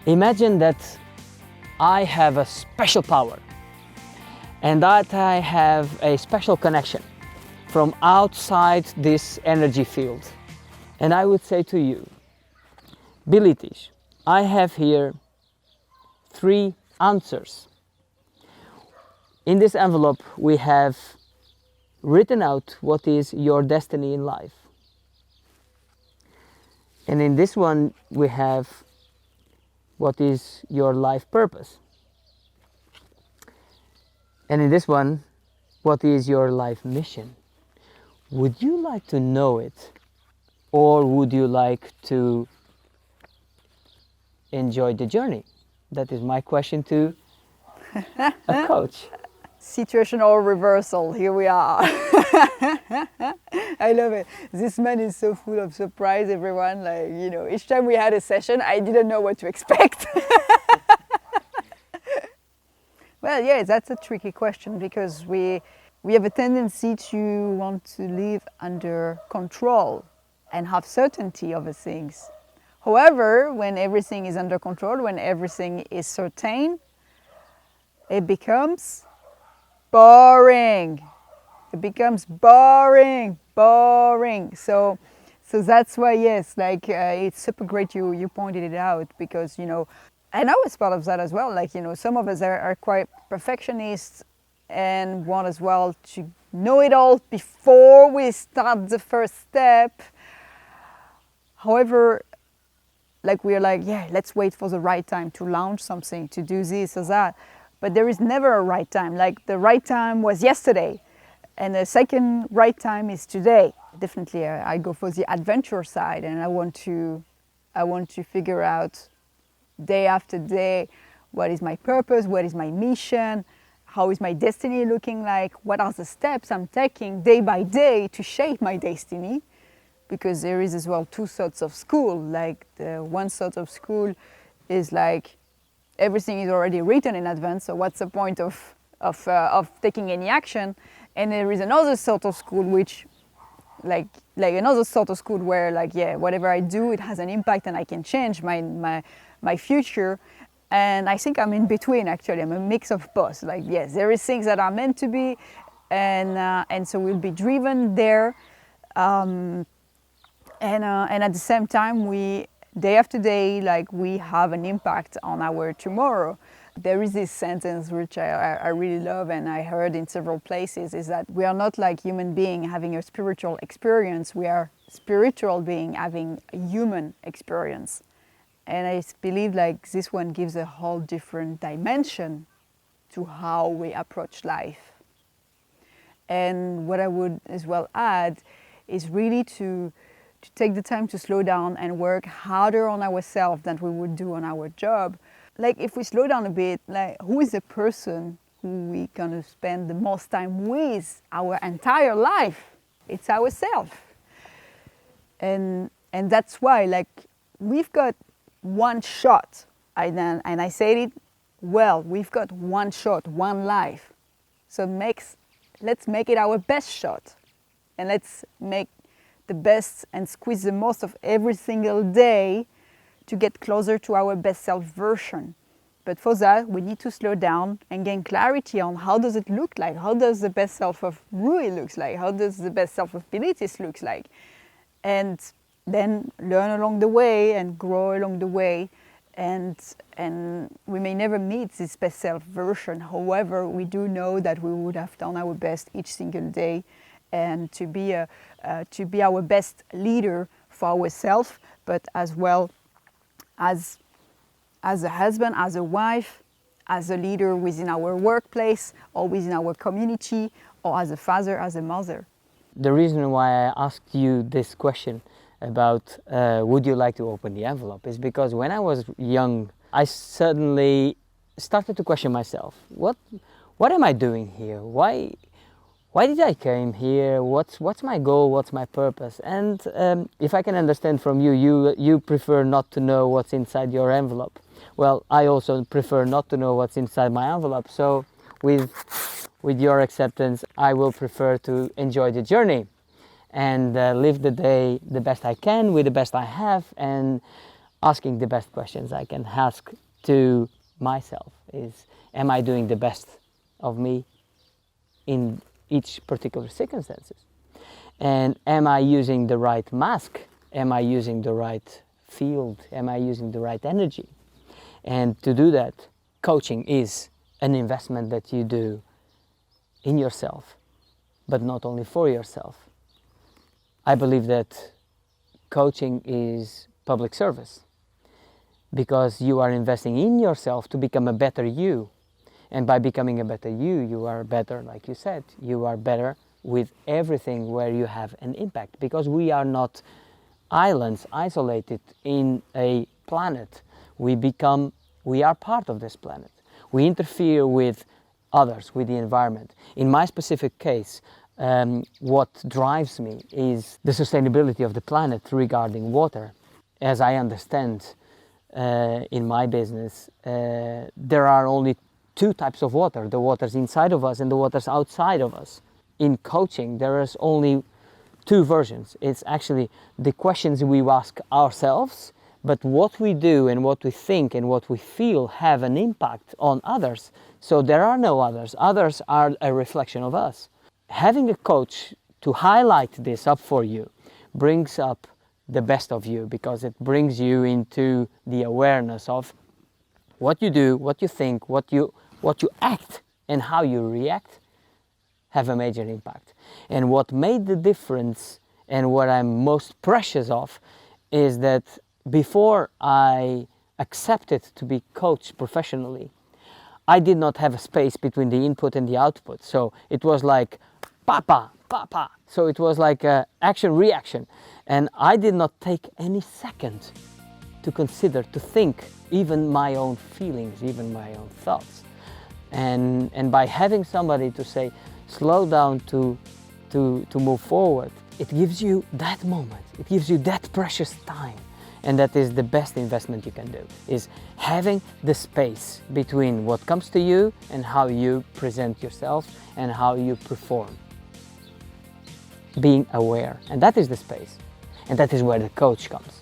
Imagine that I have a special power and that I have a special connection from outside this energy field. And I would say to you, Bilitis, I have here 3 answers. In this envelope we have written out what is your destiny in life. And in this one we have what is your life purpose. And in this one, what is your life mission? Would you like to know it? Or would you like to enjoy the journey? That is my question to a coach. Situational reversal, here we are. I love it. This man is so full of surprise, everyone. Like, you know, each time we had a session, I didn't know what to expect. Well, yeah, that's a tricky question because we have a tendency to want to live under control and have certainty over things. However, when everything is under control, when everything is certain, it becomes boring. It becomes boring. So that's why, yes, like it's super great you pointed it out because, you know, and I was part of that as well. Like, you know, some of us are quite perfectionists and want as well to know it all before we start the first step. However, like we're like, yeah, let's wait for the right time to launch something, to do this or that. But there is never a right time. Like the right time was yesterday and the second right time is today. Definitely I go for the adventure side and I want to figure out day after day, what is my purpose, what is my mission, how is my destiny looking like, what are the steps I'm taking day by day to shape my destiny. Because there is as well 2 sorts of school. Like the one sort of school is like everything is already written in advance, so what's the point of taking any action? And there is another sort of school which like another sort of school where like, yeah, whatever I do, it has an impact and I can change my future. And I think I'm in between, actually. I'm a mix of both. Like, yes, there is things that are meant to be, and so we'll be driven there. And at the same time, we, day after day, like we have an impact on our tomorrow. There is this sentence which I really love and I heard in several places, is that we are not like human being having a spiritual experience, we are spiritual being having a human experience. And I believe like this one gives a whole different dimension to how we approach life. And what I would as well add is really to take the time to slow down and work harder on ourselves than we would do on our job. Like if we slow down a bit, like who is the person who we're gonna spend the most time with our entire life? It's ourselves. And that's why like we've got one shot. And I said it well, we've got one shot, one life. So let's make it our best shot. And let's make the best and squeeze the most of every single day to get closer to our best self version. But for that, we need to slow down and gain clarity on how does it look like? How does the best self of Rui looks like? How does the best self of Bilitis looks like? And then learn along the way and grow along the way. And we may never meet this best self version. However, we do know that we would have done our best each single day and to be our best leader for ourselves, but as well as a husband, as a wife, as a leader within our workplace or within our community, or as a father, as a mother. The reason why I asked you this question about would you like to open the envelope is because when I was young, I suddenly started to question myself. What am I doing here? Why did I came here? What's my goal? What's my purpose? And if I can understand from you prefer not to know what's inside your envelope. Well, I also prefer not to know what's inside my envelope. So with your acceptance, I will prefer to enjoy the journey and live the day the best I can with the best I have. And asking the best questions I can ask to myself is, am I doing the best of me in each particular circumstances? And am I using the right mask? Am I using the right field? Am I using the right energy? And to do that, coaching is an investment that you do in yourself, but not only for yourself. I believe that coaching is public service, because you are investing in yourself to become a better you. And by becoming a better you, you are better, like you said, you are better with everything where you have an impact, because we are not islands isolated in a planet. We are part of this planet. We interfere with others, with the environment. In my specific case, what drives me is the sustainability of the planet regarding water. As I understand, in my business, there are only two types of water: the waters inside of us and the waters outside of us. In coaching, there is only two versions. It's actually the questions we ask ourselves, but what we do and what we think and what we feel have an impact on others. So there are no others. Others are a reflection of us. Having a coach to highlight this up for you brings up the best of you, because it brings you into the awareness of what you do, what you think, what you act, and how you react have a major impact. And what made the difference, and what I'm most precious of, is that before I accepted to be coached professionally, I did not have a space between the input and the output. So it was like papa, papa. So it was like action, reaction. And I did not take any second to consider, to think, even my own feelings, even my own thoughts. And by having somebody to say, slow down to move forward, it gives you that moment, it gives you that precious time. And that is the best investment you can do, is having the space between what comes to you and how you present yourself and how you perform. Being aware, and that is the space. And that is where the coach comes.